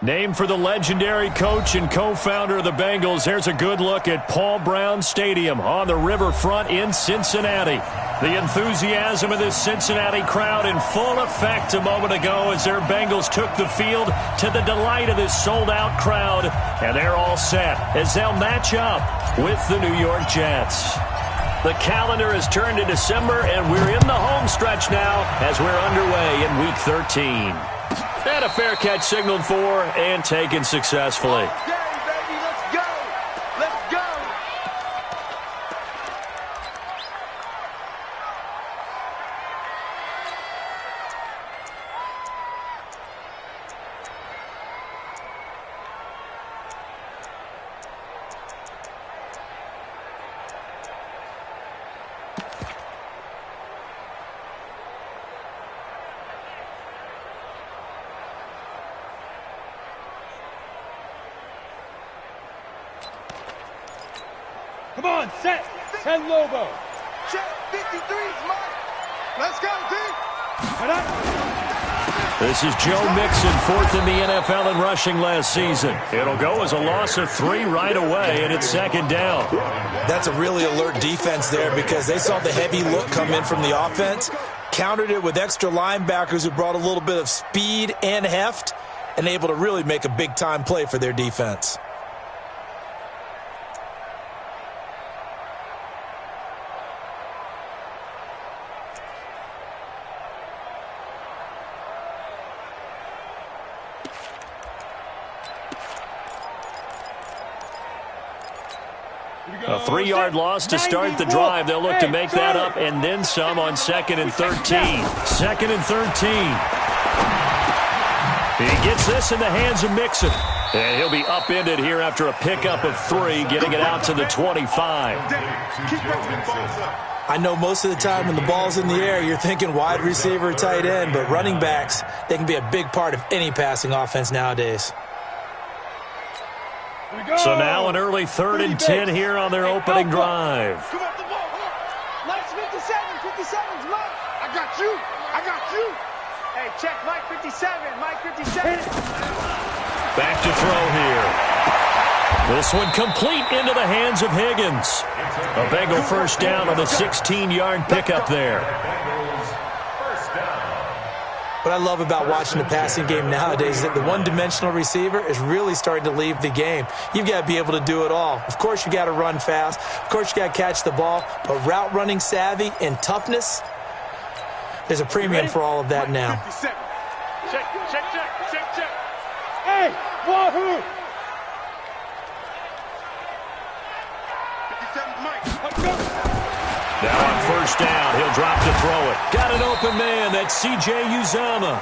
Named for the legendary coach and co-founder of the Bengals, here's a good look at Paul Brown Stadium on the riverfront in Cincinnati. The enthusiasm of this Cincinnati crowd in full effect a moment ago as their Bengals took the field to the delight of this sold-out crowd. And they're all set as they'll match up with the New York Jets. The calendar has turned to December, and we're in the home stretch now as we're underway in Week 13. And a fair catch signaled for and taken successfully. Come on, set. 10 Lobo. Check 53's Mike. Let's go, D. This is Joe Mixon, fourth in the NFL in rushing last season. It'll go as a loss of 3 right away, and it's second down. That's a really alert defense there because they saw the heavy look come in from the offense, countered it with extra linebackers who brought a little bit of speed and heft, and able to really make a big-time play for their defense. A 3-yard loss to start the drive. They'll look to make that up and then some on 2nd and 13. 2nd and 13. He gets this in the hands of Mixon. And he'll be upended here after a pickup of 3, getting it out to the 25. I know most of the time when the ball's in the air, you're thinking wide receiver, tight end, but running backs, they can be a big part of any passing offense nowadays. So now an early 3rd and 10 here on their opening drive. Come up the ball. Mike's 57. 57's Mike. I got you. I got you. Hey, check Mike 57. Mike 57. Back to throw here. This one complete into the hands of Higgins. A Bengal first down on the 16-yard pickup there. What I love about watching the passing game nowadays is that the one-dimensional receiver is really starting to leave the game. You've got to be able to do it all. Of course, you got to run fast. Of course, you got to catch the ball. But route running savvy and toughness, there's a premium for all of that now. Check. Hey, wahoo! 57's Mike. Let's go. Now on first down, he'll drop to throw it. Got an open man. That's C.J. Uzomah.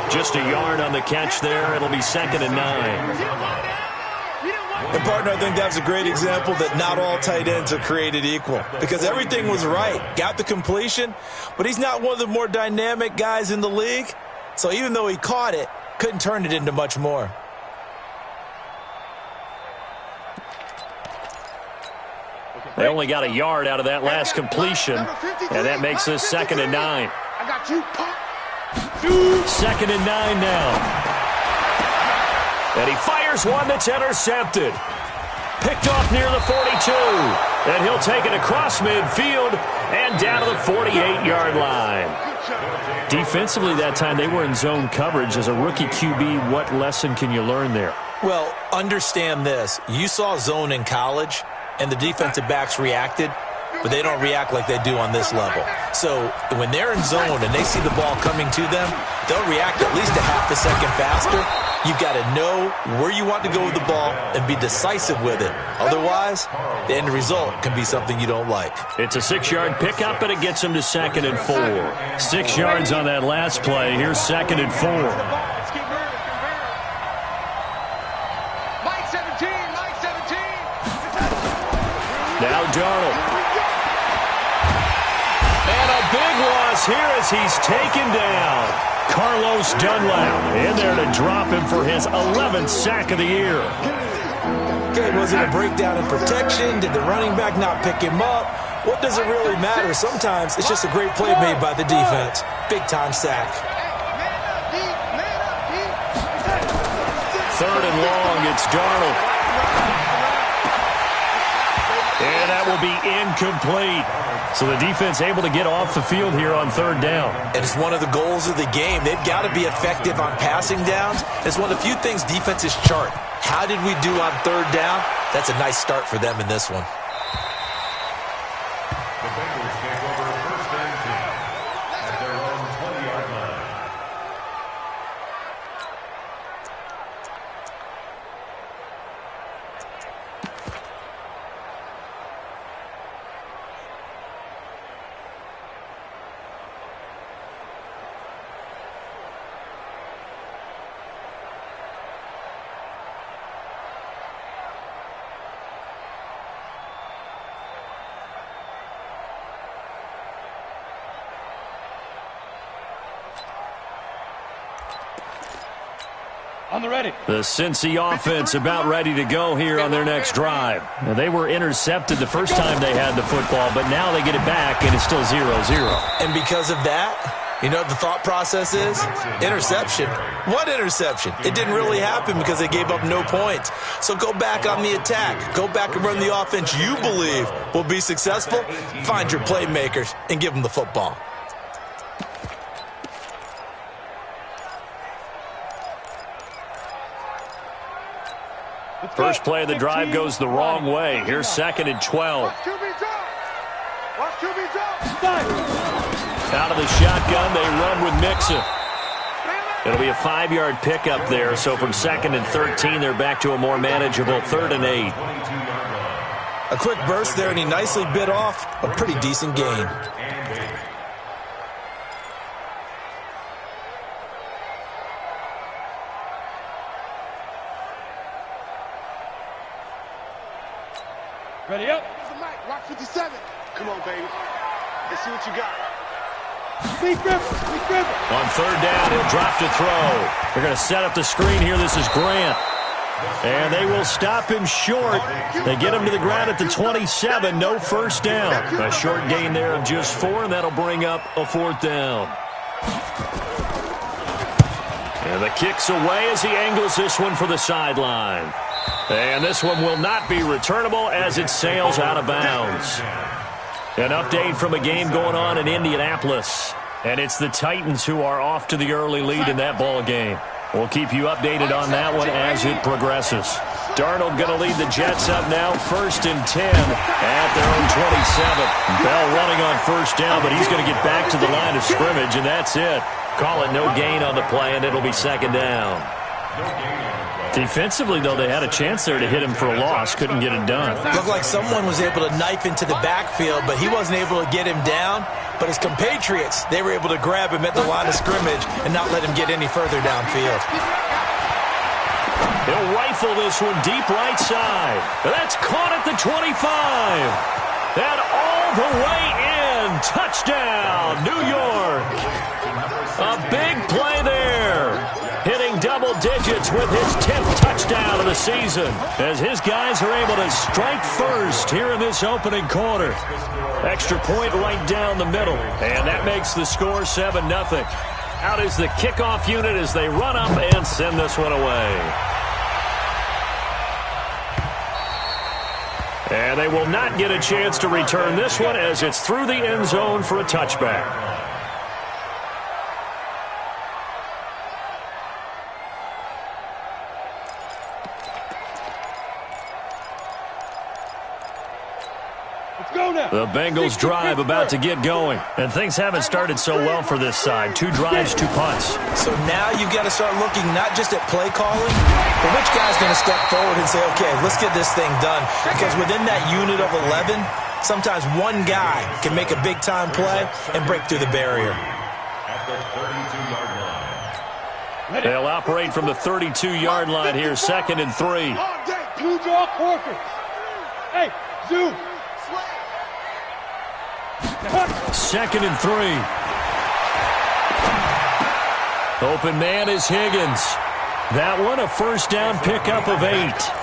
Just a yard on the catch there. It'll be 2nd and 9. And, partner, I think that's a great example that not all tight ends are created equal because everything was right. Got the completion, but he's not one of the more dynamic guys in the league. So even though he caught it, couldn't turn it into much more. They only got a yard out of that last completion, and that makes this 2nd and 9. I got you. 2nd and 9 now. And he fires one that's intercepted. Picked off near the 42. And he'll take it across midfield and down to the 48-yard line. Defensively that time, they were in zone coverage. As a rookie QB, what lesson can you learn there? Well, understand this. You saw zone in college, and the defensive backs reacted, but they don't react like they do on this level. So when they're in zone and they see the ball coming to them, they'll react at least a half a second faster. You've got to know where you want to go with the ball and be decisive with it. Otherwise, the end result can be something you don't like. It's a 6-yard pickup, and it gets him to 2nd and 4. 6 yards on that last play. Here's 2nd and 4. Mike 17. Now Darnold. And a big loss here as he's taken down. Carlos Dunlap in there to drop him for his 11th sack of the year. Okay, was it a breakdown in protection? Did the running back not pick him up? What does it really matter? Sometimes it's just a great play made by the defense. Big-time sack. third and long. It's Darnold. And that will be incomplete. So the defense able to get off the field here on third down. And it's one of the goals of the game. They've got to be effective on passing downs. It's one of the few things defenses chart. How did we do on third down? That's a nice start for them in this one. The Bengals take over first and 10 at their own 20-yard line. On the ready. The Cincy offense about ready to go here on their next drive. Now, they were intercepted the first time they had the football, but now they get it back, and it's still 0-0. And because of that, you know what the thought process is? Interception. What interception? It didn't really happen because they gave up no points. So go back on the attack. Go back and run the offense you believe will be successful. Find your playmakers and give them the football. First play of the drive goes the wrong way. Here's second and 12. Watch QB drop. Watch QB drop. Out of the shotgun, they run with Mixon. It'll be a 5-yard pickup there. So from second and 13, they're back to a more manageable third and 8. A quick burst there, and he nicely bit off a pretty decent gain. Ready up. Here's the mic. Rock 57. Come on, baby. Let's see what you got. Speak Griffin. On third down, he'll drop to throw. They're going to set up the screen here. This is Grant. And they will stop him short. They get him to the ground at the 27. No first down. A short gain there of just 4, and that'll bring up a fourth down. And the kick's away as he angles this one for the sideline. And this one will not be returnable as it sails out of bounds. An update from a game going on in Indianapolis. And it's the Titans who are off to the early lead in that ball game. We'll keep you updated on that one as it progresses. Darnold going to lead the Jets up now, first and 10 at their own 27. Bell running on first down, but he's going to get back to the line of scrimmage, and that's it. Call it no gain on the play, and it'll be second down. Defensively, though, they had a chance there to hit him for a loss. Couldn't get it done. Looked like someone was able to knife into the backfield, but he wasn't able to get him down. But his compatriots, they were able to grab him at the line of scrimmage and not let him get any further downfield. He'll rifle this one deep right side. That's caught at the 25. And all the way in. Touchdown, New York. A big play there. Hitting double digits with his 10th touchdown of the season as his guys are able to strike first here in this opening quarter. Extra point right down the middle, and that makes the score 7-0. Out is the kickoff unit as they run up and send this one away. And they will not get a chance to return this one as it's through the end zone for a touchback. The Bengals drive about to get going. And things haven't started so well for this side. 2 drives, 2 punts. So now you've got to start looking not just at play calling, but which guy's going to step forward and say, okay, let's get this thing done. Because within that unit of 11, sometimes one guy can make a big-time play and break through the barrier. At the 32-yard line. They'll operate from the 32-yard line here, second and 3. 2 draw quarter. Hey, zoom. Second and 3. Open man is Higgins. That one a first down pickup of 8. That's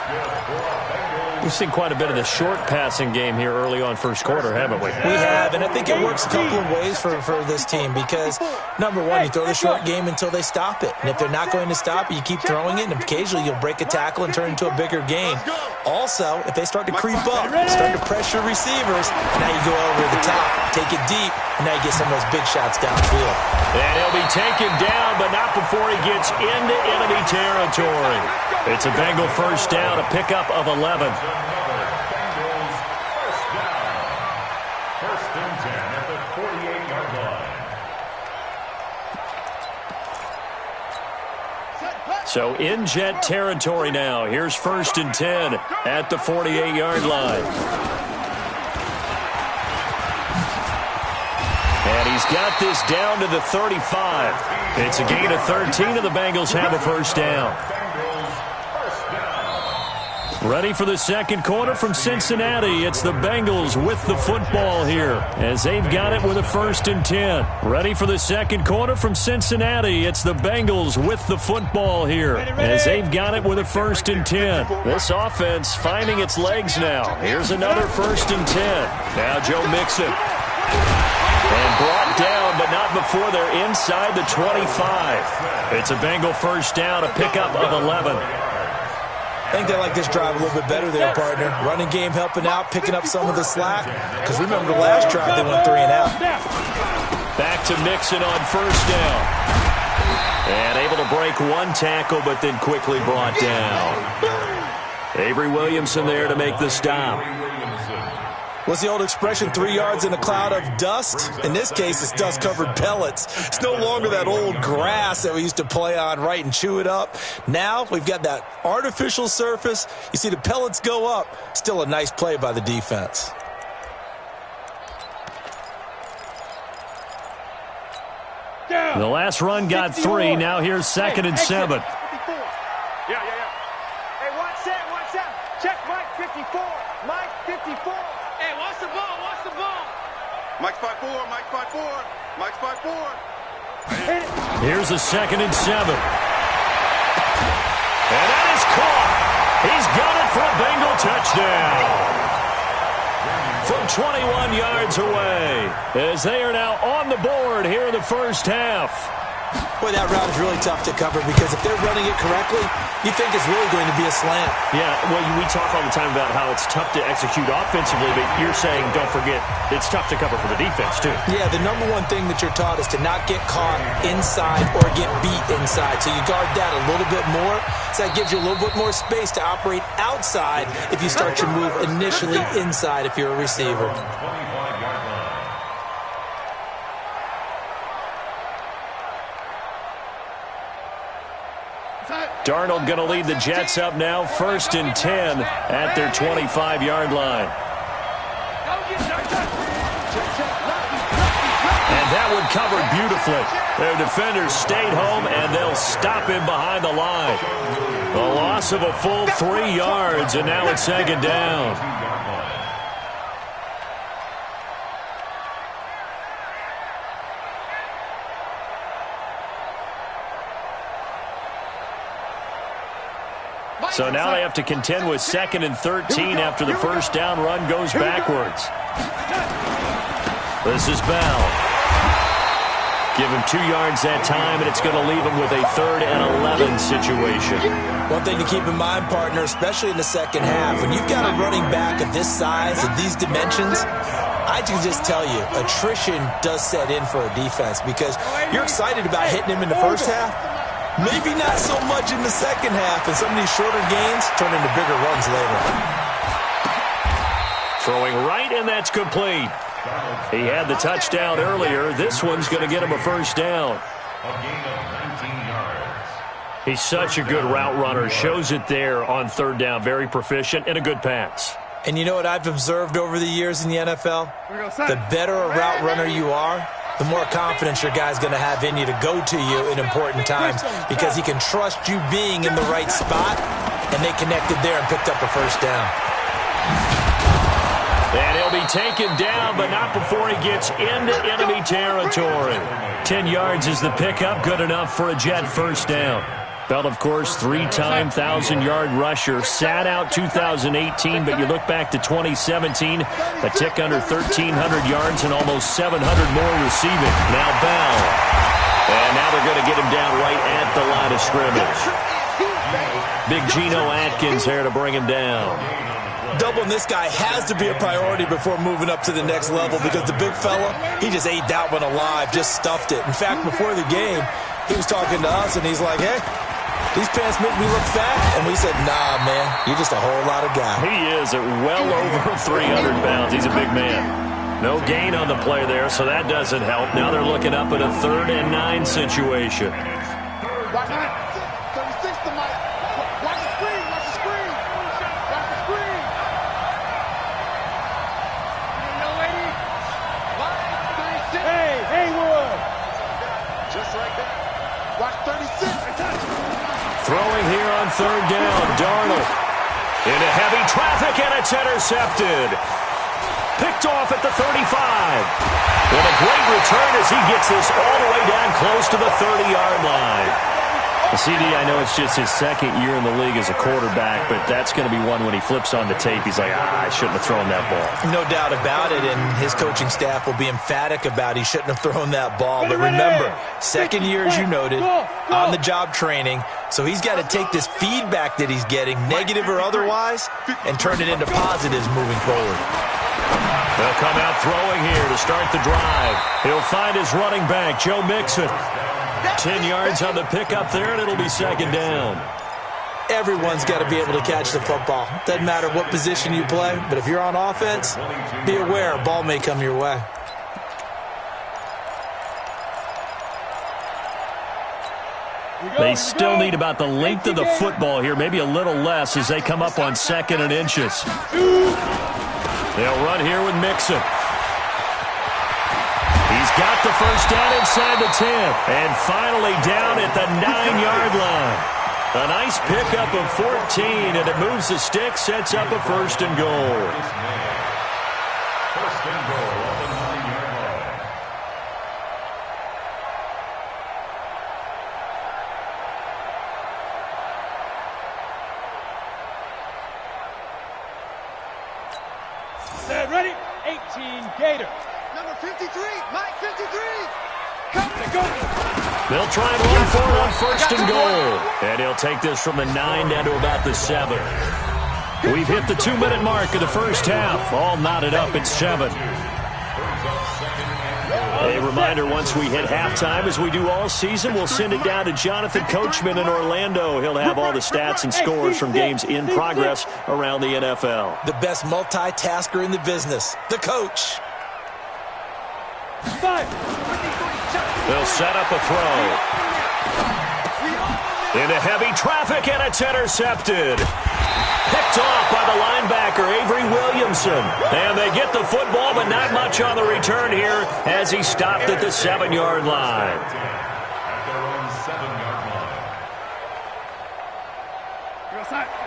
good for a Bengals We've seen quite a bit of the short passing game here early on first quarter, haven't we? We have, and I think it works a couple of ways for this team because, number one, you throw the short game until they stop it. And if they're not going to stop it, you keep throwing it, and occasionally you'll break a tackle and turn into a bigger gain. Also, if they start to creep up, start to pressure receivers, now you go over the top, take it deep, and now you get some of those big shots downfield. And he'll be taken down, but not before he gets into enemy territory. It's a Bengal first down, a pickup of 11. Bengals first down. First and 10 at the 48-yard line. So in jet territory now. Here's first and 10 at the 48-yard line. And he's got this down to the 35. It's a gain of 13, and the Bengals have a first down. Ready for the second quarter from Cincinnati. It's the Bengals with the football here as they've got it with a first and 10. Ready for the second quarter from Cincinnati. It's the Bengals with the football here as they've got it with a first and 10. This offense finding its legs now. Here's another first and 10. Now Joe Mixon. And brought down, but not before they're inside the 25. It's a Bengal first down, a pickup of 11. I think they like this drive a little bit better there, partner. Running game helping out, picking up some of the slack. Because remember the last drive, they went 3 and out. Back to Mixon on first down. And able to break one tackle, but then quickly brought down. Avery Williamson there to make the stop. What's the old expression, 3 yards in a cloud of dust? In this case, it's dust-covered pellets. It's no longer that old grass that we used to play on, right, and chew it up. Now we've got that artificial surface. You see the pellets go up. Still a nice play by the defense. The last run got 3. Now here's second and 7. Yeah. Hey, watch that. Check Mike 54. Mike 54. Hey, watch the ball. Mike's 5'4", Mike's 5'4", Mike's 5'4". Here's a second and 7. And that is caught. He's got it for a Bengal touchdown. From 21 yards away, as they are now on the board here in the first half. Boy, that route is really tough to cover because if they're running it correctly, you think it's really going to be a slant. Yeah, well, we talk all the time about how it's tough to execute offensively, but you're saying, don't forget, it's tough to cover for the defense, too. Yeah, the number one thing that you're taught is to not get caught inside or get beat inside. So you guard that a little bit more. So that gives you a little bit more space to operate outside if you start your move initially inside if you're a receiver. Darnold going to lead the Jets up now, first and 10 at their 25-yard line. And that one covered beautifully. Their defenders stayed home, and they'll stop him behind the line. A loss of a full 3 yards, and now it's second down. So now they have to contend with second and 13 after the first down run goes backwards. This is Bell. Give him 2 yards that time, and it's going to leave him with a 3rd and 11 situation. One thing to keep in mind, partner, especially in the second half, when you've got a running back of this size and these dimensions, I can just tell you, attrition does set in for a defense because you're excited about hitting him in the first half. Maybe not so much in the second half, and some of these shorter gains turn into bigger runs later. Throwing right, and that's complete. He had the touchdown earlier. This one's going to get him a first down. A gain of 19 yards. He's such a good route runner. Shows it there on 3rd down. Very proficient and a good pass. And you know what I've observed over the years in the NFL? The better a route runner you are, the more confidence your guy's going to have in you to go to you in important times because he can trust you being in the right spot, and they connected there and picked up a first down. And he'll be taken down, but not before he gets into enemy territory. 10 yards is the pickup, good enough for a Jet first down. Bell, of course, three-time 1,000-yard rusher. Sat out 2018, but you look back to 2017, a tick under 1,300 yards and almost 700 more receiving. Now Bell. And now they're going to get him down right at the line of scrimmage. Big Geno Atkins there to bring him down. Doubling this guy has to be a priority before moving up to the next level because the big fella, he just ate that one alive, just stuffed it. In fact, before the game, he was talking to us, and he's like, hey, these pants make me look fat. And we said, nah, man, you're just a whole lot of guy. He is at well over 300 pounds. He's a big man. No gain on the play there, so that doesn't help. Now they're looking up at a 3rd and 9 situation. Throwing here on 3rd down, Darnold. Into heavy traffic, and it's intercepted. Picked off at the 35. With a great return as he gets this all the way down close to the 30-yard line. CD, I know it's just his 2nd year in the league as a quarterback, but that's going to be one when he flips on the tape. He's like, I shouldn't have thrown that ball. No doubt about it, and his coaching staff will be emphatic about he shouldn't have thrown that ball. But remember, 2nd year, as you noted, on-the-job training, so he's got to take this feedback that he's getting, negative or otherwise, and turn it into positives moving forward. They'll come out throwing here to start the drive. He'll find his running back, Joe Mixon. 10 yards on the pickup there, and it'll be 2nd down. Everyone's got to be able to catch the football. Doesn't matter what position you play, but if you're on offense, be aware a ball may come your way. They still need about the length of the football here, maybe a little less as they come up on 2nd and inches. They'll run here with Mixon. He's got the 1st down inside the 10. And finally down at the 9-yard line. A nice pickup of 14, and it moves the stick, sets up a 1st and goal. 1st and goal at the 9-yard line. Set, ready? 18, Gator. Number 53, Mike 53. They'll try and run for it on 1st and goal. And he'll take this from the 9 down to about the 7. We've hit the 2-minute mark of the 1st half. All knotted up at 7. A reminder, once we hit halftime, as we do all season, we'll send it down to Jonathan Coachman in Orlando. He'll have all the stats and scores from games in progress around the NFL. The best multitasker in the business, the coach. They'll set up a throw. Into heavy traffic, and it's intercepted. Picked off by the linebacker, Avery Williamson. And they get the football, but not much on the return here as he stopped at the 7-yard line.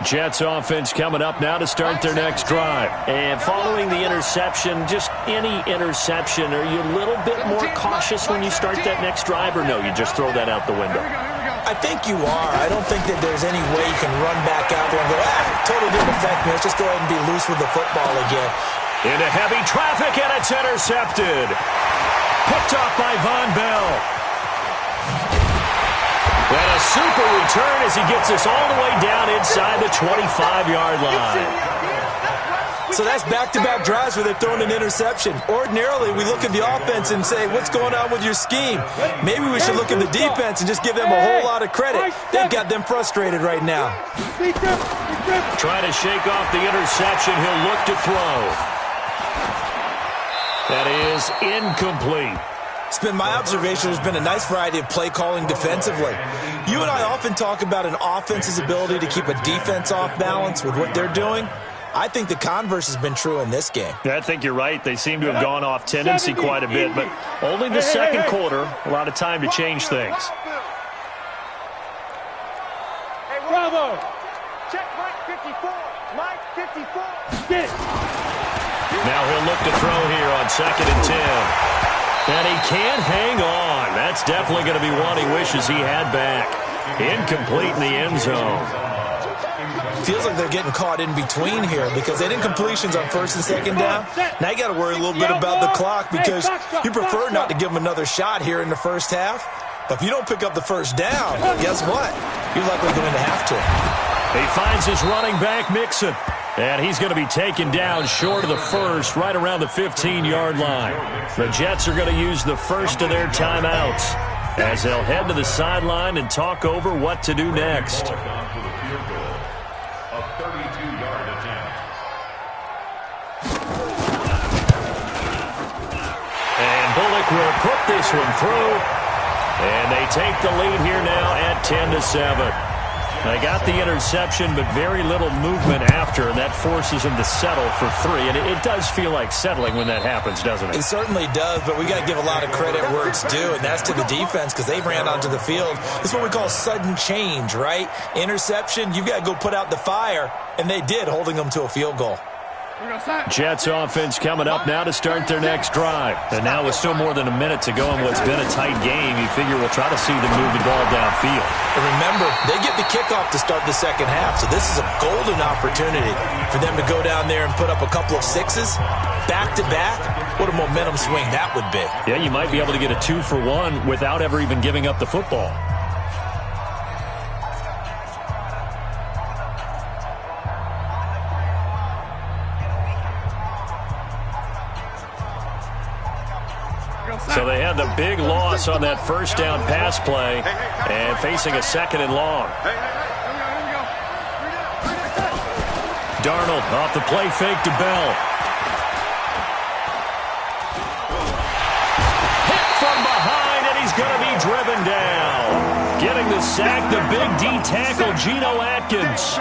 Jets offense coming up now to start their next drive. And following the interception, just any interception, are you a little bit more cautious when you start that next drive, or no, you just throw that out the window? I think you are. I don't think that there's any way you can run back out there and go, totally didn't affect me. Let's just go ahead and be loose with the football again. Into heavy traffic, and it's intercepted. Picked off by Von Bell. And a super return as he gets us all the way down inside the 25-yard line. So that's back-to-back drives where they've thrown an interception. Ordinarily, we look at the offense and say, what's going on with your scheme? Maybe we should look at the defense and just give them a whole lot of credit. They've got them frustrated right now. Trying to shake off the interception. He'll look to throw. That is incomplete. It's been my observation there's been a nice variety of play calling defensively. You and I often talk about an offense's ability to keep a defense off balance with what they're doing. I think the converse has been true in this game. I think you're right. They seem to have gone off tendency quite a bit, but only the second quarter, a lot of time to change things. Hey, Bravo! Check Mike 54. Mike 54. Get it. Now he'll look to throw here on 2nd and 10. And he can't hang on. That's definitely going to be one he wishes he had back. Incomplete in the end zone. Feels like they're getting caught in between here because they didn't completions on first and second down. Now you got to worry a little bit about the clock because you prefer not to give them another shot here in the first half. But if you don't pick up the first down, guess what? You're likely going to have to. He finds his running back, Mixon. And he's going to be taken down short of the first, right around the 15-yard line. The Jets are going to use the first of their timeouts as they'll head to the sideline and talk over what to do next. And Bullock will put this one through. And they take the lead here now at 10-7. They got the interception, but very little movement after, and that forces them to settle for 3. And it does feel like settling when that happens, doesn't it? It certainly does, but we got to give a lot of credit where it's due, and that's to the defense because they ran onto the field. It's what we call sudden change, right? Interception, you've got to go put out the fire, and they did, holding them to a field goal. Jets offense coming up now to start their next drive. And now with still more than a minute to go in what's been a tight game, you figure we'll try to see them move the ball downfield. And remember, they get the kickoff to start the second half, so this is a golden opportunity for them to go down there and put up a couple of sixes back-to-back. What a momentum swing that would be. Yeah, you might be able to get a 2-for-1 without ever even giving up the football. So they had the big loss on that first down pass play and facing a second and long. Darnold off the play fake to Bell. Hit from behind, and he's going to be driven down. Getting the sack, the big D tackle, Geno Atkins.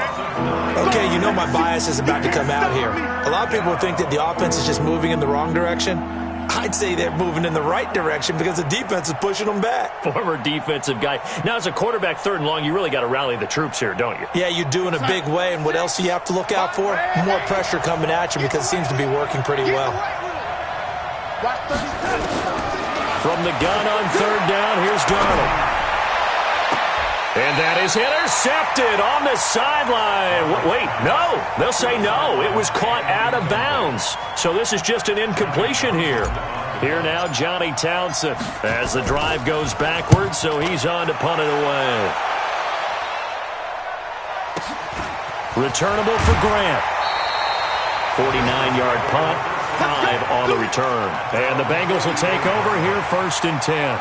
Okay, you know my bias is about to come out here. A lot of people think that the offense is just moving in the wrong direction. I'd say they're moving in the right direction because the defense is pushing them back. Former defensive guy. Now, as a quarterback, third and long, you really got to rally the troops here, don't you? Yeah, you do in a big way. And what else do you have to look out for? More pressure coming at you because it seems to be working pretty well. From the gun on third down, here's Darnold. And that is intercepted on the sideline. Wait, no. They'll say no. It was caught out of bounds. So this is just an incompletion here. Here now, Johnny Townsend as the drive goes backwards, so he's on to punt it away. Returnable for Grant. 49-yard punt, 5 on the return. And the Bengals will take over here first and 10.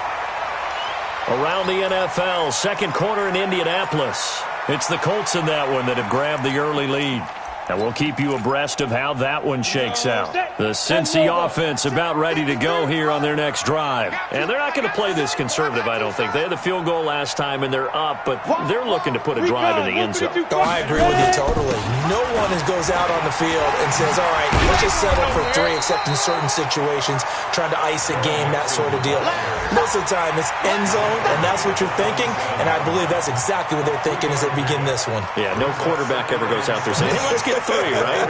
Around the NFL, second quarter in Indianapolis. It's the Colts in that one that have grabbed the early lead. And we'll keep you abreast of how that one shakes out. The Cincy offense about ready to go here on their next drive. And they're not going to play this conservative, I don't think. They had the field goal last time, and they're up, but they're looking to put a drive in the end zone. Oh, I agree with you totally. No one goes out on the field and says, all right, let's just settle for 3, except in certain situations, trying to ice a game, that sort of deal. Most of the time, it's end zone, and that's what you're thinking, and I believe that's exactly what they're thinking as they begin this one. Yeah, no quarterback ever goes out there saying, hey, let's get 3, right?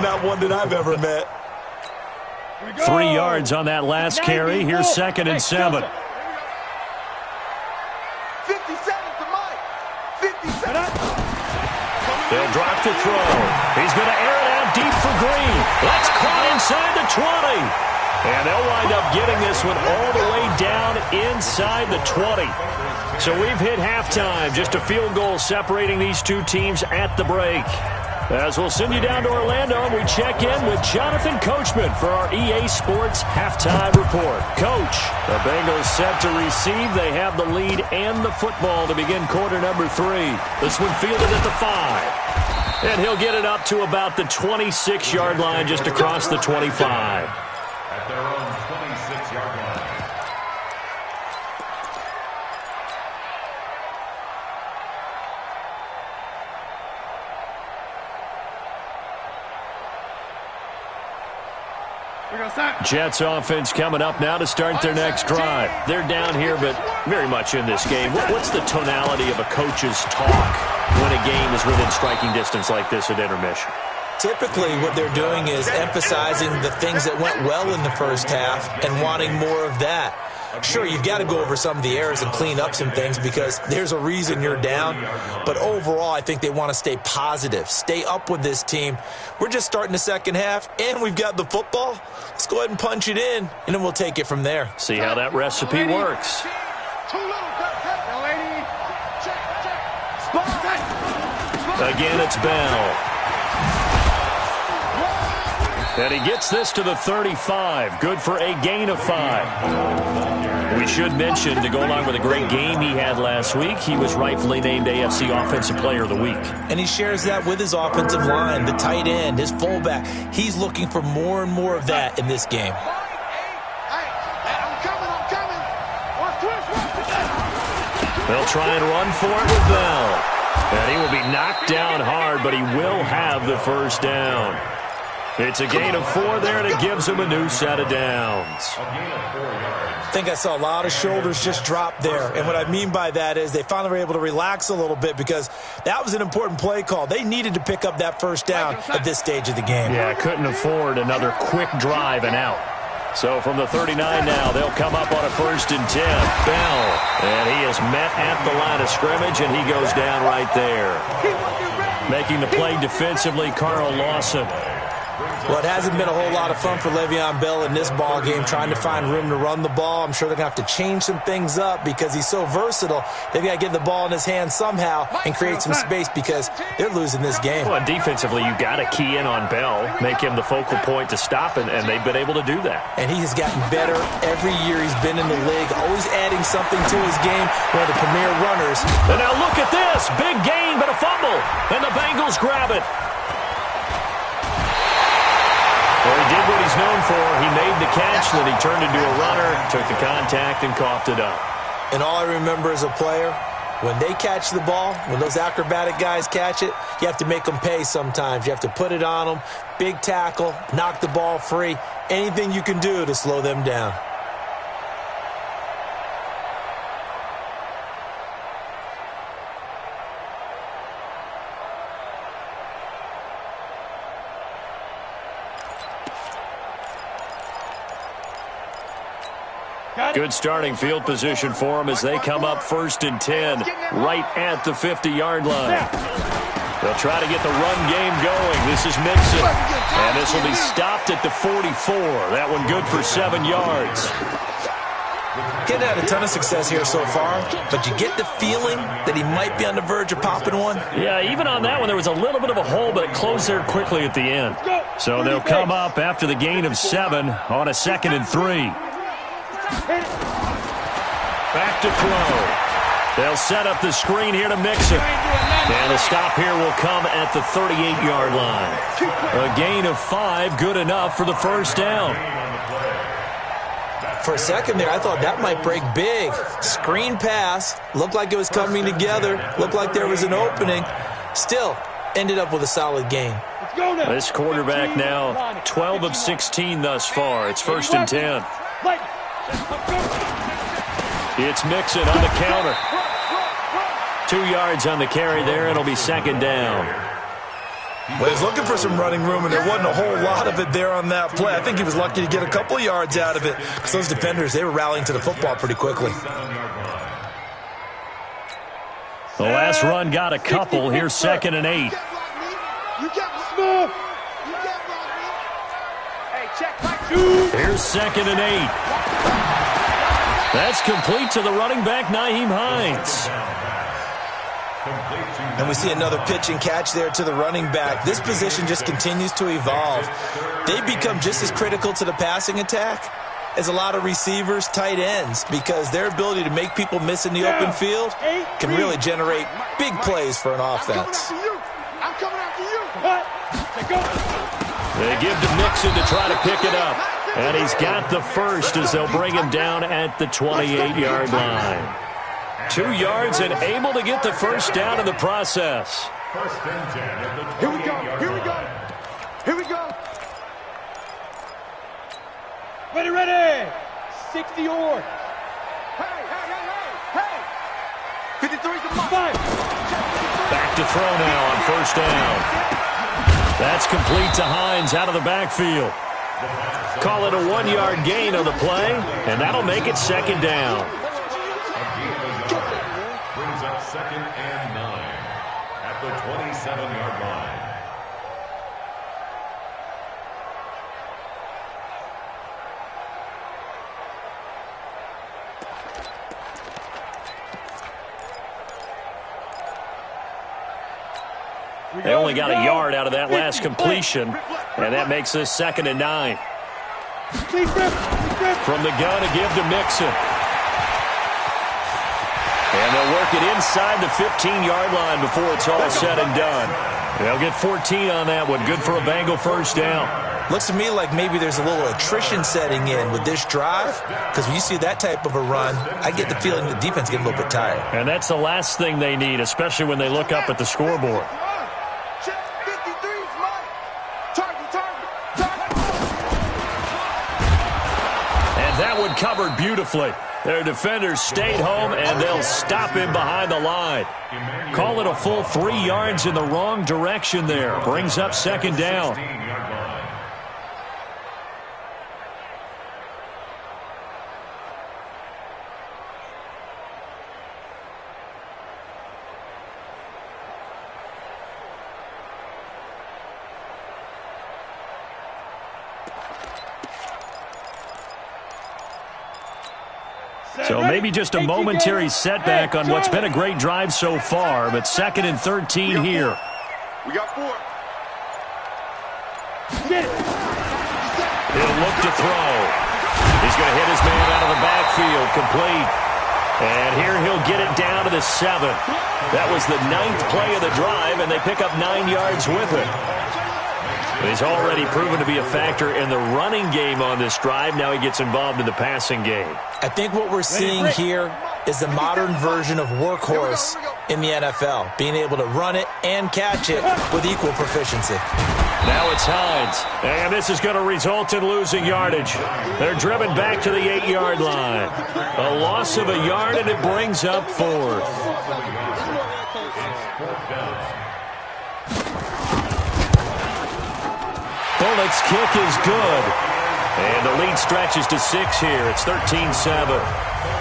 Not one that I've ever met. 3 yards on that last carry. Here's second and 7. 57 to Mike. 57. They'll drop to throw. He's going to air it out deep for Green. That's caught inside the 20. And they'll wind up getting this one all the way down inside the 20. So we've hit halftime. Just a field goal separating these two teams at the break. As we'll send you down to Orlando, and we check in with Jonathan Coachman for our EA Sports Halftime Report. Coach, the Bengals set to receive. They have the lead and the football to begin quarter number 3. This one fielded at the 5. And he'll get it up to about the 26-yard line, just across the 25. At their own 26-yard line. Jets offense coming up now to start their next drive. They're down here, but very much in this game. What's the tonality of a coach's talk when a game is within striking distance like this at intermission? Typically, what they're doing is emphasizing the things that went well in the first half and wanting more of that. Sure, you've got to go over some of the errors and clean up some things because there's a reason you're down. But overall, I think they want to stay positive, stay up with this team. We're just starting the second half, and we've got the football. Let's go ahead and punch it in, and then we'll take it from there. See how that recipe works. Again, it's Bell. And he gets this to the 35. Good for a gain of 5. We should mention, to go along with a great game he had last week, he was rightfully named AFC Offensive Player of the Week. And he shares that with his offensive line, the tight end, his fullback. He's looking for more and more of that in this game. They'll try and run for it with Bell. And he will be knocked down hard, but he will have the first down. It's a gain of 4 there, and it gives him a new set of downs. I think I saw a lot of shoulders just drop there. And what I mean by that is they finally were able to relax a little bit because that was an important play call. They needed to pick up that first down at this stage of the game. Yeah, couldn't afford another quick drive and out. So from the 39 now, they'll come up on a 1st and 10. Bell, and he is met at the line of scrimmage, and he goes down right there. Making the play defensively, Carl Lawson. Well, it hasn't been a whole lot of fun for Le'Veon Bell in this ball game, trying to find room to run the ball. I'm sure they're going to have to change some things up because he's so versatile. They've got to get the ball in his hands somehow and create some space because they're losing this game. Well, defensively, you've got to key in on Bell, make him the focal point to stop, and they've been able to do that. And he has gotten better every year he's been in the league, always adding something to his game, one of the premier runners. And now look at this. Big gain, but a fumble. And the Bengals grab it. Well, he did what he's known for. He made the catch, then he turned into a runner, took the contact, and coughed it up. And all I remember as a player, when they catch the ball, when those acrobatic guys catch it, you have to make them pay sometimes. You have to put it on them, big tackle, knock the ball free, anything you can do to slow them down. Good starting field position for them as they come up 1st and 10, right at the 50-yard line. They'll try to get the run game going. This is Mixon, and this will be stopped at the 44. That one good for 7 yards. Getting had a ton of success here so far, but you get the feeling that he might be on the verge of popping one. Yeah, even on that one, there was a little bit of a hole, but it closed there quickly at the end. So they'll come up after the gain of 7 on a 2nd and 3. Back to throw. They'll set up the screen here to Mixon. And the stop here will come at the 38-yard line. A gain of 5, good enough for the first down. For a second there, I thought that might break big. Screen pass. Looked like it was coming together. Looked like there was an opening. Still, ended up with a solid gain. This quarterback now 12 of 16 thus far. It's 1st and 10. It's Mixon on the counter. 2 yards on the carry there. It'll be 2nd down. Well, he's looking for some running room, and there wasn't a whole lot of it there on that play. I think he was lucky to get a couple of yards out of it because those defenders, they were rallying to the football pretty quickly. The last run got a couple. Here's 2nd and 8. Here's 2nd and 8. That's complete to the running back, Nyheim Hines. And we see another pitch and catch there to the running back. This position just continues to evolve. They become just as critical to the passing attack as a lot of receivers, tight ends, because their ability to make people miss in the open field can really generate big plays for an offense. They give to Mixon to try to pick it up. And he's got the first as they'll bring him down at the 28-yard line. 2 yards and able to get the first down in the process. 1st and 10 at the 28-yard line. Here we go. Here we go. Here we go. Ready, ready. 60 yards. Hey, hey, hey, hey, hey. 53's the mark. Back to throw now on 1st down. That's complete to Hines out of the backfield. Call it a 1-yard gain on the play, and that'll make it second down. Brings up 2nd and 9 at the 27-yard line. They only got a yard out of that last completion, and that makes this 2nd and 9. From the gun, a give to Mixon. And they'll work it inside the 15-yard line before it's all said and done. They'll get 14 on that one. Good for a Bengal first down. Looks to me like maybe there's a little attrition setting in with this drive, because when you see that type of a run, I get the feeling the defense getting a little bit tired. And that's the last thing they need, especially when they look up at the scoreboard. That one covered beautifully. Their defenders stayed home, and they'll stop him behind the line. Call it a full 3 yards in the wrong direction there. Brings up second down. So maybe just a momentary setback on what's been a great drive so far, but 2nd and 13 here. We got 4. He'll look to throw. He's going to hit his man out of the backfield, complete. And here he'll get it down to the 7. That was the 9th play of the drive, and they pick up 9 yards with it. He's already proven to be a factor in the running game on this drive. Now he gets involved in the passing game. I think what we're seeing here is the modern version of workhorse in the NFL, being able to run it and catch it with equal proficiency. Now it's Hines, and this is going to result in losing yardage. They're driven back to the 8-yard line. A loss of a yard, and it brings up 4th. Bullock's kick is good. And the lead stretches to 6 here. It's 13-7.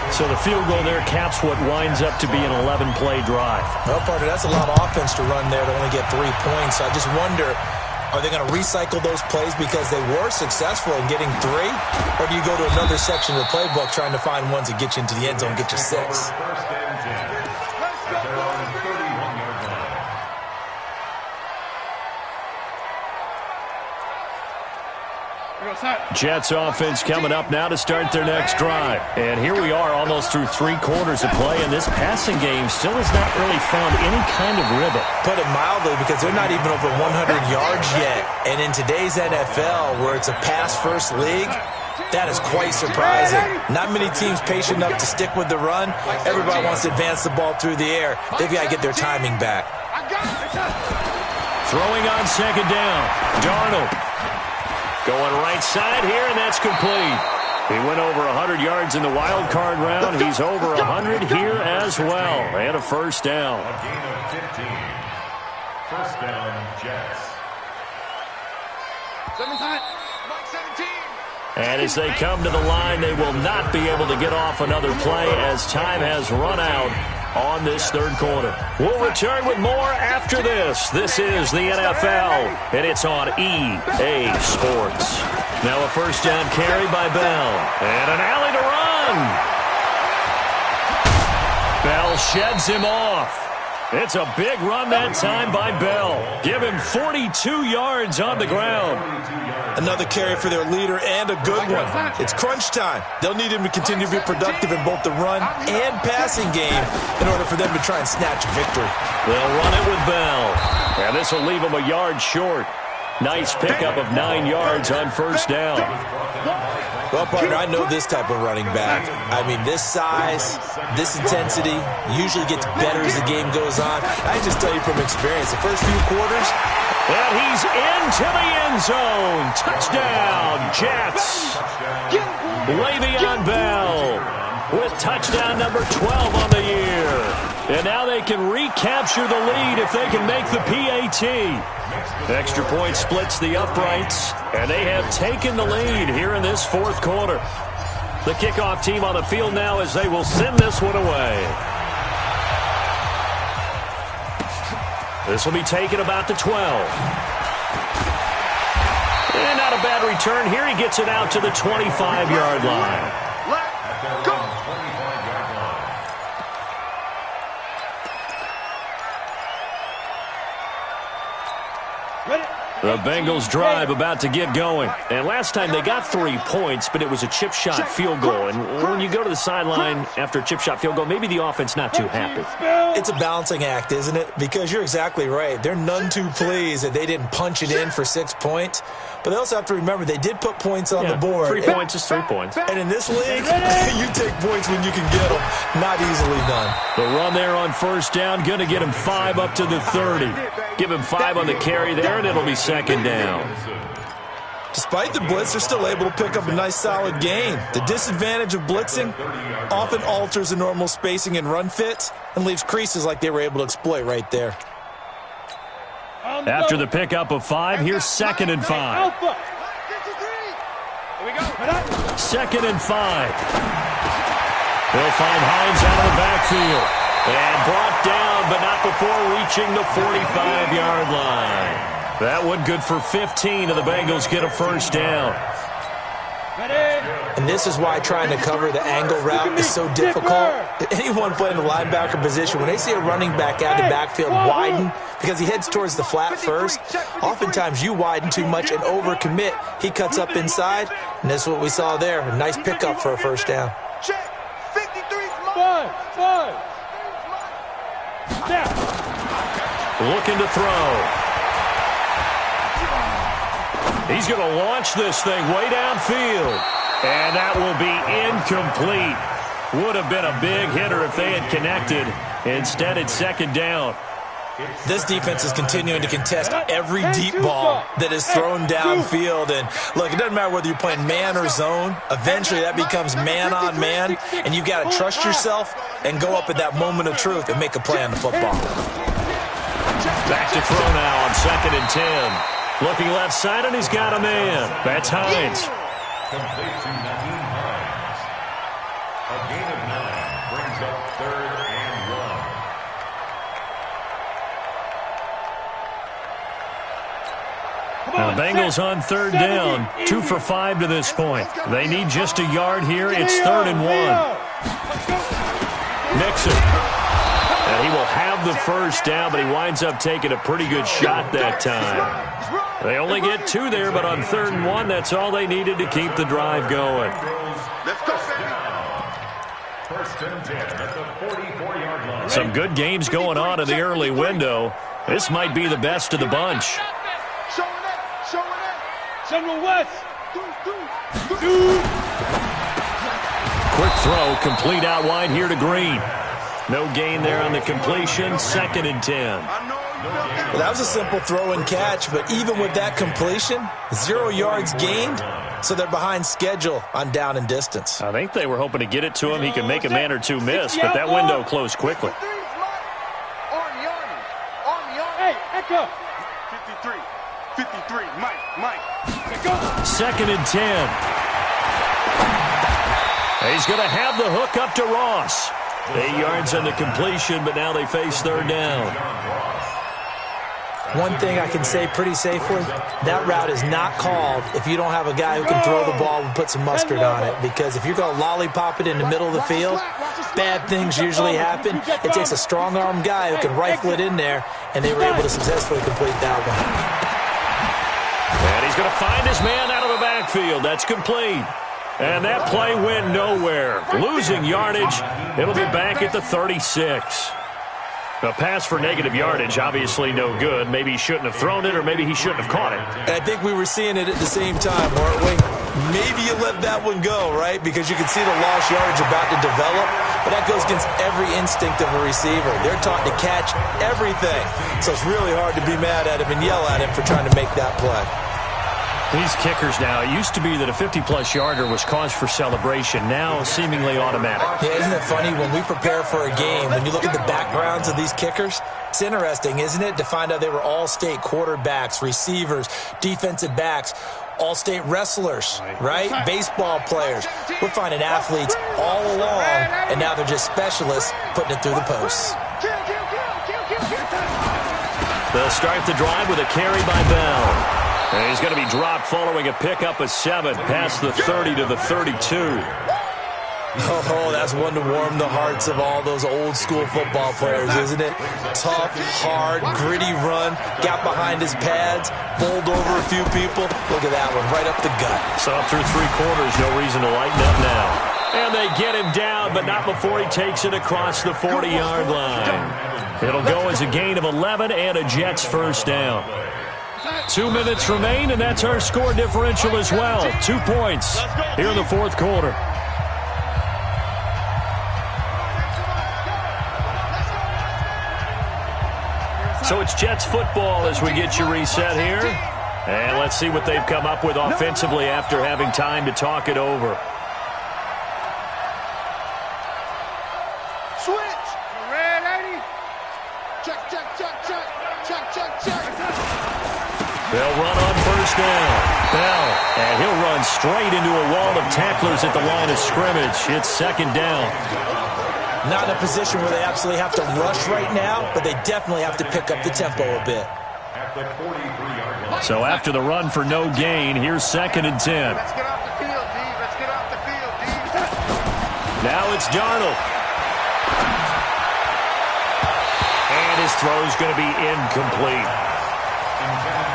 So the field goal there caps what winds up to be an 11-play drive. Well, partner, that's a lot of offense to run there to only get 3 points. So I just wonder, are they going to recycle those plays because they were successful in getting 3? Or do you go to another section of the playbook trying to find ones that get you into the end zone and get you 6? Jets offense coming up now to start their next drive. And here we are almost through 3 quarters of play, and this passing game still has not really found any kind of rhythm. Put it mildly, because they're not even over 100 yards yet. And in today's NFL, where it's a pass-first league, that is quite surprising. Not many teams patient enough to stick with the run. Everybody wants to advance the ball through the air. They've got to get their timing back. Throwing on second down. Darnold. Going right side here, and that's complete. He went over 100 yards in the wild card round. He's over 100 here as well. And a first down. A gain of 15. First down, Jets. 17. And as they come to the line, they will not be able to get off another play as time has run out on this 3rd quarter. We'll return with more after this. This is the NFL, and it's on EA Sports. Now a first down carry by Bell, and an alley to run. Bell sheds him off. It's a big run that time by Bell. Give him 42 yards on the ground. Another carry for their leader, and a good one. It's crunch time. They'll need him to continue to be productive in both the run and passing game in order for them to try and snatch a victory. They'll run it with Bell. And this will leave him a yard short. Nice pickup of 9 yards on first down. Well, partner, I know this type of running back. I mean, this size, this intensity usually gets better as the game goes on. I just tell you from experience, the first few quarters. And he's into the end zone. Touchdown, Jets. Le'Veon Bell with touchdown number 12 on the year. And now they can recapture the lead if they can make the PAT. Extra point splits the uprights, and they have taken the lead here in this fourth quarter. The kickoff team on the field now as they will send this one away. This will be taken about the 12. And not a bad return here. He gets it out to the 25-yard line. Let's go. The Bengals drive about to get going. And last time they got 3 points, but it was a chip shot field goal. And when you go to the sideline after a chip shot field goal, maybe the offense not too happy. It's a balancing act, isn't it? Because you're exactly right. They're none too pleased that they didn't punch it in for 6 points. But they also have to remember they did put points on the board. 3 points is 3 points. And in this league, you take points when you can get them. Not easily done. The run there on first down, going to get him 5 up to the 30. Give him 5 on the carry there, and it'll be second down. Despite the blitz, they're still able to pick up a nice solid gain. The disadvantage of blitzing often alters the normal spacing and run fits and leaves creases like they were able to exploit right there. After the pickup of 5, here's 2nd and 5. Here we go. 2nd and 5. They'll find Hines out of the backfield. And brought down, but not before reaching the 45-yard line. That one good for 15, and the Bengals get a first down. And this is why trying to cover the angle route is so difficult. Anyone playing the linebacker position, when they see a running back out of the backfield widen, because he heads towards the flat first, oftentimes you widen too much and overcommit. He cuts up inside, and this is what we saw there. A nice pickup for a first down. Check. 53's Five. Looking to throw. He's going to launch this thing way downfield. And that will be incomplete. Would have been a big hitter if they had connected. Instead, it's second down. This defense is continuing to contest every deep ball that is thrown downfield. And, look, it doesn't matter whether you're playing man or zone. Eventually, that becomes man-on-man, and you've got to trust yourself and go up at that moment of truth and make a play on the football. Back to throw now on 2nd and 10. Looking left side, and he's got a man. That's Hines. Complete to Naheem Hines. A gain of 9 brings up 3rd and 1. Now, the Bengals on 3rd down. 2 for 5 to this point. They need just a yard here. It's 3rd and 1. Nixon. And he will have the first down, but he winds up taking a pretty good shot that time. They only get 2 there, but on 3rd and 1, that's all they needed to keep the drive going. Let's go, baby. 1st and 10 at the 44-yard line. Some good games going on in the early window. This might be the best of the bunch. General West. Quick throw, complete out wide here to Green. No gain there on the completion, 2nd and 10. Well, that was a simple throw and catch, but even with that completion, 0 yards gained, so they're behind schedule on down and distance. I think they were hoping to get it to him. He could make a man or two miss, but that window closed quickly. Hey, Echo. 53, Mike. 2nd and 10. He's going to have the hook up to Ross. 8 yards on the completion, but now they face 3rd down. One thing I can say pretty safely, that route is not called if you don't have a guy who can throw the ball and put some mustard on it. Because if you're going to lollipop it in the middle of the field, bad things usually happen. It takes a strong-arm guy who can rifle it in there, and they were able to successfully complete that one. And he's going to find his man out of the backfield. That's complete. And that play went nowhere. Losing yardage. It'll be back at the 36. A pass for negative yardage, obviously no good. Maybe he shouldn't have thrown it, or maybe he shouldn't have caught it. And I think we were seeing it at the same time, weren't we? Maybe you let that one go, right? Because you can see the lost yardage about to develop. But that goes against every instinct of a receiver. They're taught to catch everything. So it's really hard to be mad at him and yell at him for trying to make that play. These kickers now, it used to be that a 50-plus yarder was cause for celebration. Now, seemingly automatic. Yeah, isn't it funny when we prepare for a game, when you look at the backgrounds of these kickers, it's interesting, isn't it, to find out they were all-state quarterbacks, receivers, defensive backs, all-state wrestlers, right? Baseball players. We're finding athletes all along, and now they're just specialists putting it through the posts. They'll start the drive with a carry by Bell. And he's going to be dropped following a pickup of 7 past the 30 to the 32. Oh, that's one to warm the hearts of all those old-school football players, isn't it? Tough, hard, gritty run, got behind his pads, bowled over a few people. Look at that one, right up the gut. So up through 3 quarters, no reason to lighten up now. And they get him down, but not before he takes it across the 40-yard line. It'll go as a gain of 11 and a Jets first down. 2 minutes remain, and that's our score differential as well. 2 points here in the fourth quarter. So it's Jets football as we get you reset here. And let's see what they've come up with offensively after having time to talk it over. Switch. Red lady. Check, check, check, check. Check, check, check. They'll run on first down. Bell, and he'll run straight into a wall of tacklers at the line of scrimmage. It's second down. Not in a position where they absolutely have to rush right now, but they definitely have to pick up the tempo a bit. So after the run for no gain, here's 2nd and 10. Let's get off the field, D. Let's get off the field, D. Now it's Darnold. And his throw's going to be incomplete.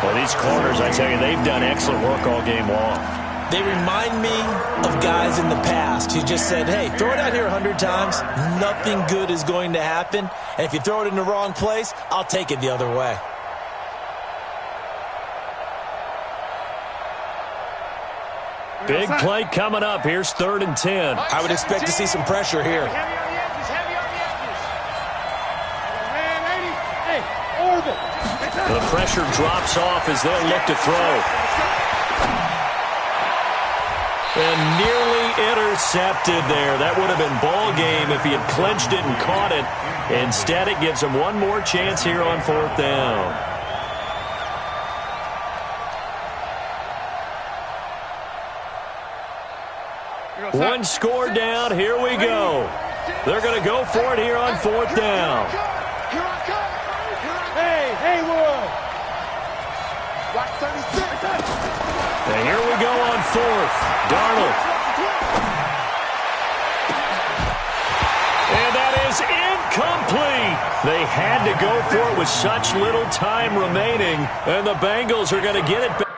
Well, these corners, I tell you, they've done excellent work all game long. They remind me of guys in the past who just said, hey, throw it out here 100 times, nothing good is going to happen. And if you throw it in the wrong place, I'll take it the other way. Big play coming up. Here's 3rd and 10. I would expect to see some pressure here. Heavy on the edges, heavy on the edges. Red lady. Hey, orbit. The pressure drops off as they'll look to throw. And nearly intercepted there. That would have been ball game if he had clinched it and caught it. Instead, it gives him one more chance here on 4th down. One score down. Here we go. They're going to go for it here on 4th down. Hey, Haywood. And here we go on 4th. Darnold. And that is incomplete. They had to go for it with such little time remaining. And the Bengals are going to get it back.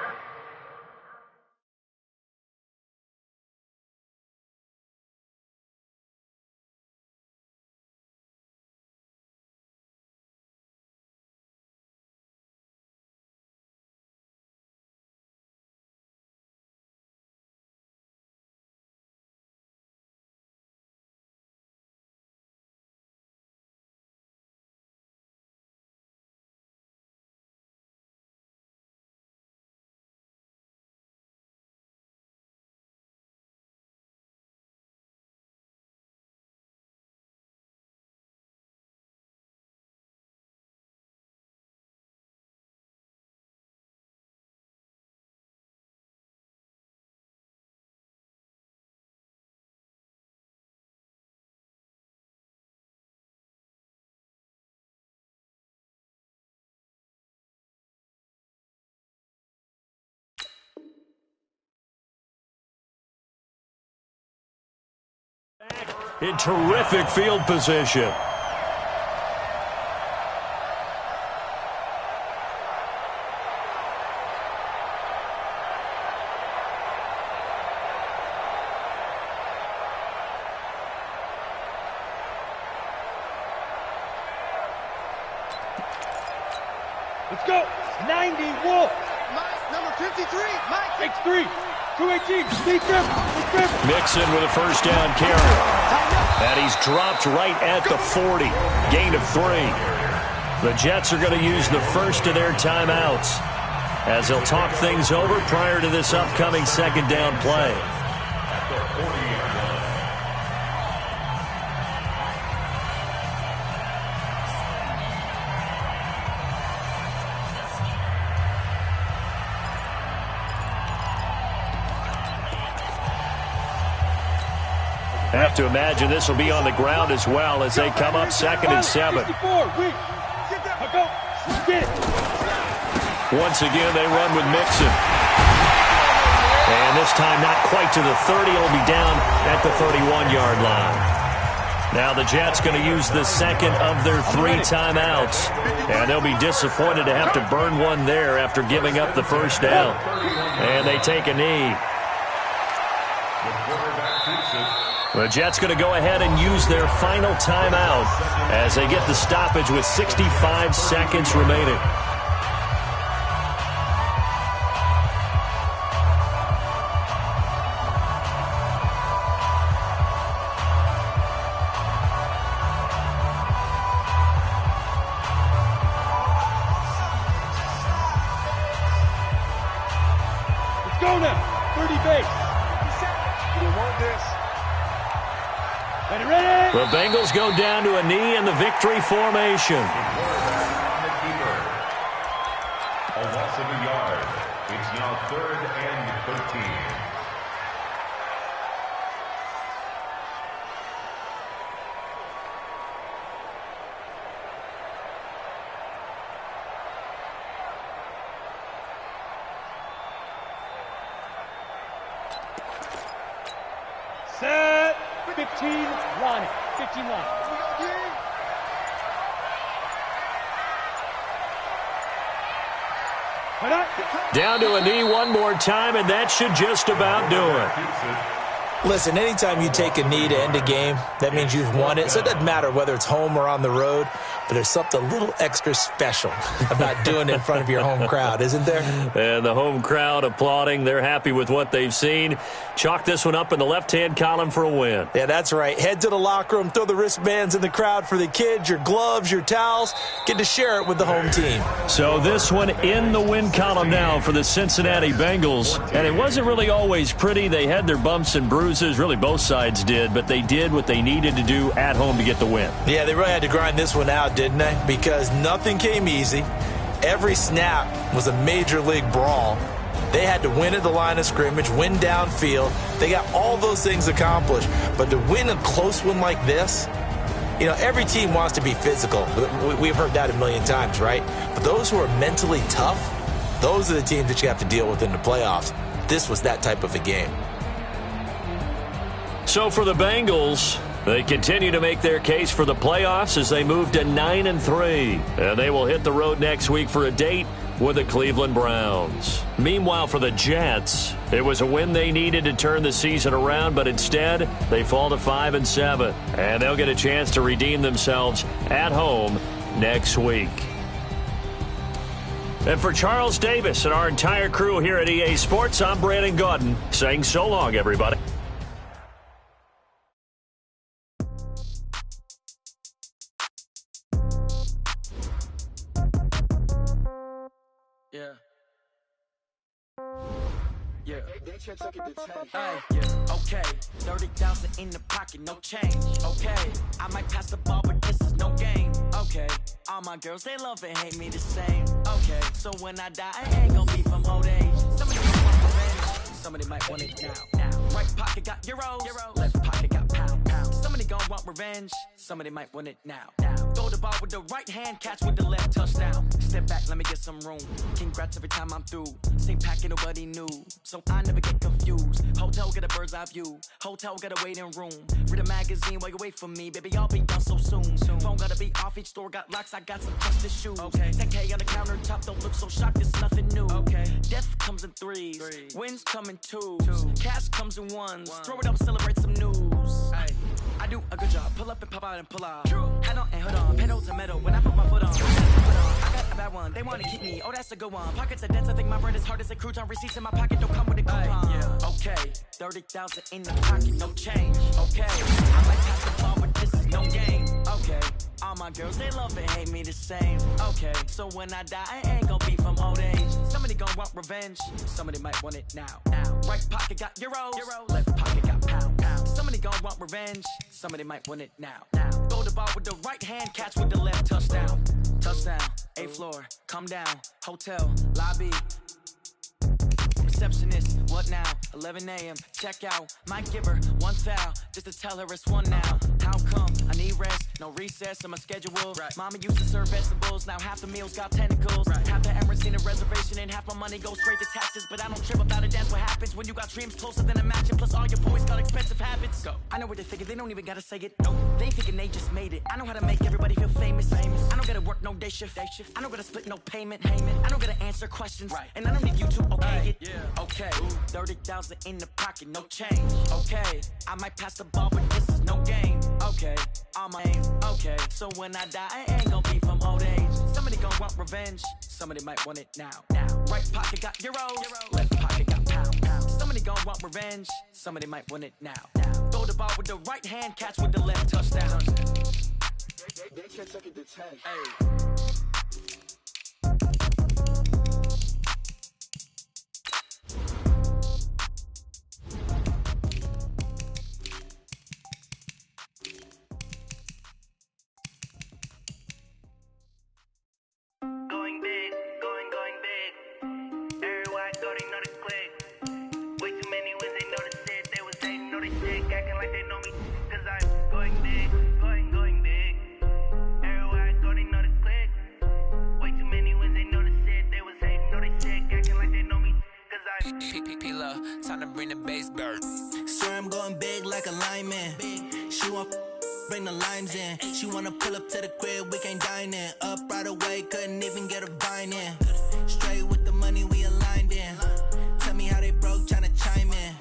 In terrific field position. Let's go. 90 Wolf. Mike, number 53. Mike. Takes 3. 218. Sneak him. Mixon with a first down carry. And he's dropped right at the 40. Gain of 3. The Jets are going to use the first of their timeouts. as they'll talk things over prior to this upcoming second down play. Have to imagine this will be on the ground as well as they come up 2nd and 7. Once again, they run with Mixon. And this time not quite to the 30. It'll be down at the 31-yard line. Now the Jets going to use the second of their 3 timeouts. And they'll be disappointed to have to burn one there after giving up the first down. And they take a knee. The Jets going to go ahead and use their final timeout as they get the stoppage with 65 seconds remaining. Let's go now. 30 base. You want this? Ready? The Bengals go down to a knee in the victory formation. A loss of a yard. It's now 3rd and 13. Set. 15 line. 15 line. Down to a knee one more time, and that should just about do it. Listen, anytime you take a knee to end a game, that means you've won it. So it doesn't matter whether it's home or on the road, but there's something a little extra special about doing it in front of your home crowd, isn't there? And the home crowd applauding. They're happy with what they've seen. Chalk this one up in the left-hand column for a win. Yeah, that's right. Head to the locker room, throw the wristbands in the crowd for the kids, your gloves, your towels. Get to share it with the home team. So this one in the win column now for the Cincinnati Bengals. And it wasn't really always pretty. They had their bumps and bruises. Really, both sides did. But they did what they needed to do at home to get the win. Yeah, they really had to grind this one out, didn't they? Because nothing came easy. Every snap was a major league brawl. They had to win at the line of scrimmage, win downfield. They got all those things accomplished. But to win a close one like this, you know, every team wants to be physical. We've heard that a million times, right? But those who are mentally tough, those are the teams that you have to deal with in the playoffs. This was that type of a game. So for the Bengals, they continue to make their case for the playoffs as they move to 9-3. And they will hit the road next week for a date with the Cleveland Browns. Meanwhile, for the Jets, it was a win they needed to turn the season around, but instead, they fall to 5-7. And they'll get a chance to redeem themselves at home next week. And for Charles Davis and our entire crew here at EA Sports, I'm Brandon Gaudin saying so long, everybody. Hey, yeah, okay, 30,000 in the pocket, no change. Okay, I might pass the ball, but this is no game. Okay, all my girls, they love and hate me the same. Okay, so when I die, I ain't gonna be from old age. Somebody might want revenge, somebody might want it now. Right pocket got euros, left pocket got pound. Somebody gon' want revenge, somebody might want it now. Throw the ball with the right hand, catch with the left, touchdown. Step back, let me get some room. Congrats every time I'm through. Same packet, nobody knew, so I never get confused. Hotel get a bird's eye view. Hotel get a waiting room. Read a magazine while you wait for me, baby. I'll be done so soon. Phone gotta be off. Each store got locks. I got some custom shoes. Okay. 10K on the countertop. Don't look so shocked. It's nothing new. Okay. Death comes in threes. Wins come in twos. Cash comes in ones. Throw it up, celebrate some news. Ay. I do a good job. Pull up and pop out and pull out. Head on and hood on. Pedal to metal when I put my foot on. I got a bad one. They wanna keep me. Oh, that's a good one. Pockets are dense. I think my bread is hard as a crouton. Receipts in my pocket don't come with a coupon. Yeah. Okay. 30,000 in the pocket, no change. Okay. I might pass the ball, but this is no game. Okay. Okay, all my girls, they love and hate me the same. Okay, so when I die, I ain't gon' be from old age. Somebody gon' want revenge, somebody might want it now. Right pocket got euros, left pocket got pound. Somebody gon' want revenge, somebody might want it now. Throw the ball with the right hand, catch with the left, touchdown. Touchdown, 8th floor, come down, hotel, lobby. Receptionist, what now? 11 a.m. check out. Might give her one foul just to tell her it's one now. How come? I need rest, no recess in my schedule. Right. Mama used to serve vegetables, now half the meals got tentacles. Right. Half the Emirates need a reservation and half my money goes straight to taxes. But I don't trip about it, that's what happens when you got dreams closer than a match. And plus all your boys got expensive habits. Go. I know what they figure, they don't even gotta say it. No, they ain't thinking they just made it. I know how to make everybody feel famous. I don't gotta work no day shift. I don't gotta split no payment. I don't gotta answer questions. Right. And I don't need you to okay it. Yeah. Okay, 30,000 in the pocket, no change. Okay, I might pass the ball, but this is no game. Okay, on my aim. Okay, so when I die, I ain't gon' be from old age. Somebody gon' want revenge, somebody might want it now. Right pocket got euros, left pocket got pound. Somebody gon' want revenge, somebody might want it now. Throw the ball with the right hand, catch with the left, touchdown. They can't take it to 10. Hey. Going big, going big. Everywhere I go, they know the click. Way too many wins, they know the shit. They was hating, know they sick, acting like they know me. Cause I'm going big, going big. Everywhere I go, they know the click. Way too many wins, they know the shit. They was hating, know they sick, acting like they know me. Cause I'm P-P-P-Lo, time to bring the bass bird. Swear I'm going big like a lineman. She want bring the limes in. She wanna pull up to the crib, we can't dine in. Up right away, couldn't even get a vine in. Straight with the money we aligned in. Tell me how they broke, tryna chime in.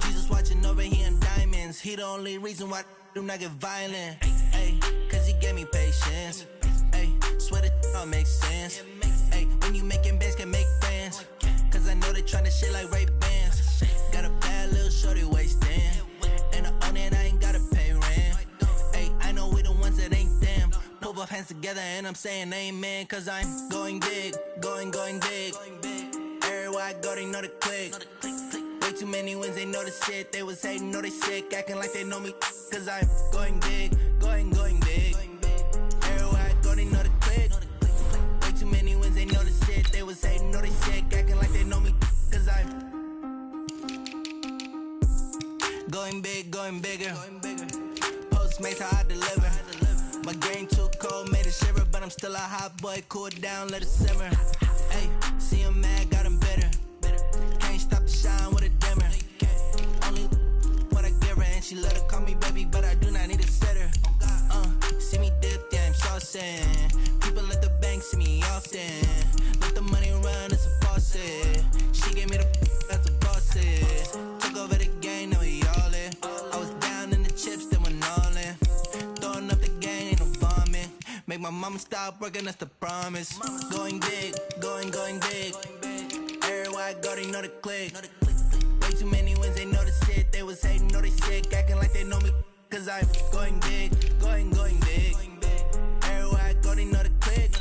Jesus watching over here in diamonds. He the only reason why do not get violent. Ay, cause he gave me patience. Ay, swear that all makes sense. Ay, when you making bands, can make friends. Cause I know they tryna shit like Ray-Bans. Got a bad little shorty wasting. And I own it, I ain't gotta pay rent. I know we the ones that ain't them. Pull both hands together and I'm saying amen. Cause I'm going big, going big. Everywhere I go, they know the click. Way too many wins, they know the shit. They was hating, know they sick, acting like they know me. Cause I'm going big, going big. Everywhere I go, they know the click. Way too many wins, they know the shit. They was hating, know they sick, acting like they know me. Cause I'm going big, going bigger. Postmates how I deliver. My game too cold, made it shiver, but I'm still a hot boy. Cool it down, let it simmer. Hey, see him mad, got him bitter. Can't stop the shine with a dimmer. Only what I give her, and she let her call me baby, but I do not need a sitter. See me dip, yeah, I'm saucing. People at the bank see me often. Let the money run, it's a faucet. She gave me the that's a faucet. Took over the game, now we all in. I was down in the chips, then went all in. Throwing up the game, ain't no vomit. Make my mama stop working, that's the promise. Going big, going big. Everywhere I go, they know the click. Way too many wins, they know the shit. They was hating, know they sick, acting like they know me. Cause I'm going big, going big. Everywhere I go, they know the click.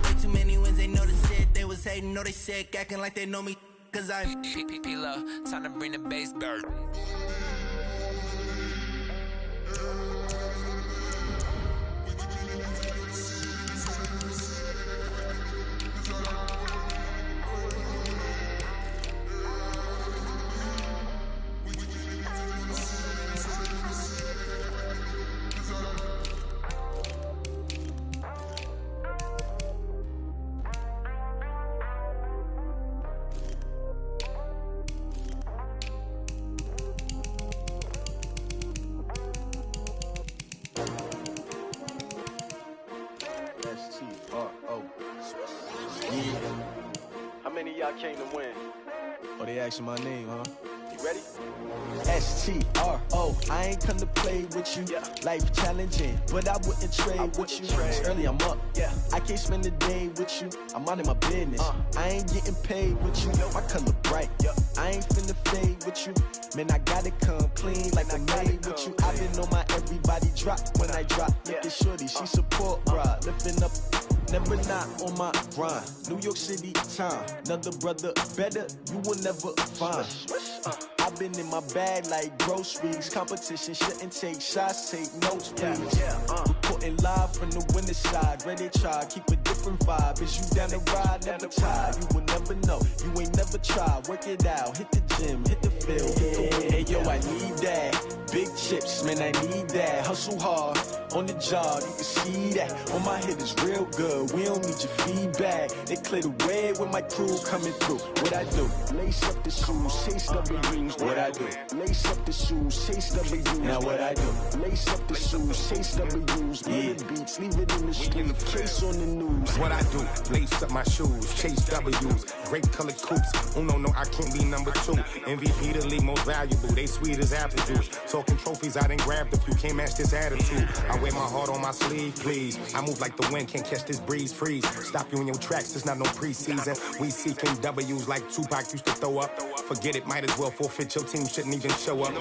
Way too many wins, they know the shit. They was hating, know they sick, acting like they know me. Cause I'm P-P-P-Lo, time to bring the bass bird. How many of y'all came to win? Oh, they asking my name, huh? You ready? S-T-R-O. I ain't come to play with you. Life challenging, but I wouldn't trade with you. It's early, I'm up. I can't spend the day with you. I'm minding my business. I ain't getting paid with you. My color bright. I ain't finna fade with you. Man, I gotta come clean like I made with you. I've been on my everybody drop when I drop. Look at shorty, she support, bruh. Lifting up, never not on my grind. New York City time, another brother better, you will never find. I've been in my bag like groceries. Competition shouldn't take shots, take notes, please. Reporting live from the winter side. Ready to try, keep a different vibe. Is you down the ride, never tired. You will never know, you ain't never tried. Work it out, hit the gym, hit the field, hit the wind. Hey yo, I need that. Big chips, man, I need that. Hustle hard, on the job, you can see that. On my head is real good, we don't need your feedback. They clear the way when my crew coming through. What I do? Lace up the shoes, chase W's. What I do? Lace up the shoes, chase W's. Now what I do? Lace up the shoes, chase W's. Murder beats, leave it in the street, case on the news. What I do? Lace up my shoes, chase W's. Great colored coops. Oh no, I can't be number 2. MVP the league most valuable. They sweet as apple juice. Talking trophies, I done grabbed a few. Can't match this attitude. I wear my heart on my sleeve, please. I move like the wind, can't catch this breeze. Freeze. Stop you in your tracks, it's not no preseason. We seeking W's like Tupac used to throw up. Forget it, might as well forfeit. Your team shouldn't even show up.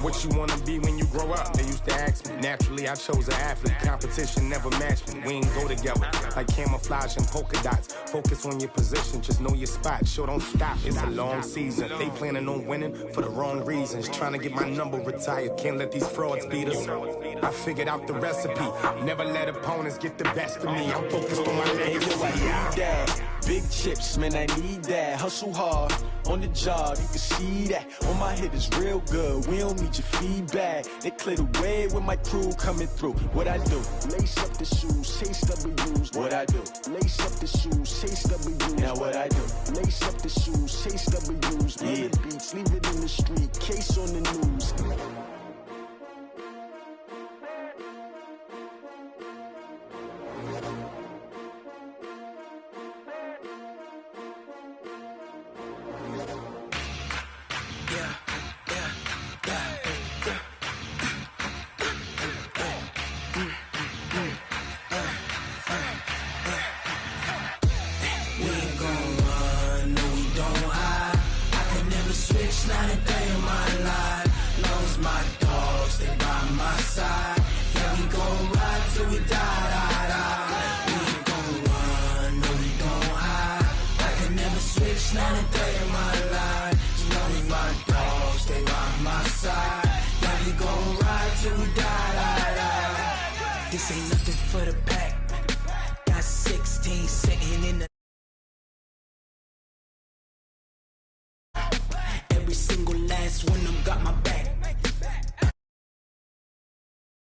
What you wanna be when you grow up? They used to ask me. Naturally, I chose an athlete. Competition never matched me. We ain't go together like camouflage and polka dots. Focus on your position, just know your spot. Sure, don't stop. It's a long season. They planning on winning for the wrong reasons. Trying to get my number retired. Can't let these frauds beat us. I figured out the recipe. Never let opponents get the best of me. I'm focused on my legacy. I need that. Big chips, man, I need that. Hustle hard, on the job, you can see that. On my head is real good, we don't need your feedback. They clear the way when my crew coming through. What I do? Lace up the shoes, chase W's. What I do? Lace up the shoes, chase W's. Now what I do? Lace up the shoes, chase W's. Murder beats, leave it in the street, case on the news. Not a day in my life, long as my dogs stay by my side. Yeah, we gon' ride till we die. We ain't gon' run, no we don't hide. I can never switch, not a day in my life, as long as my dogs stay by my side. Yeah, we gon' ride till we die. This ain't nothing for the pack. Got 16 sitting in the every single last one of them got my back.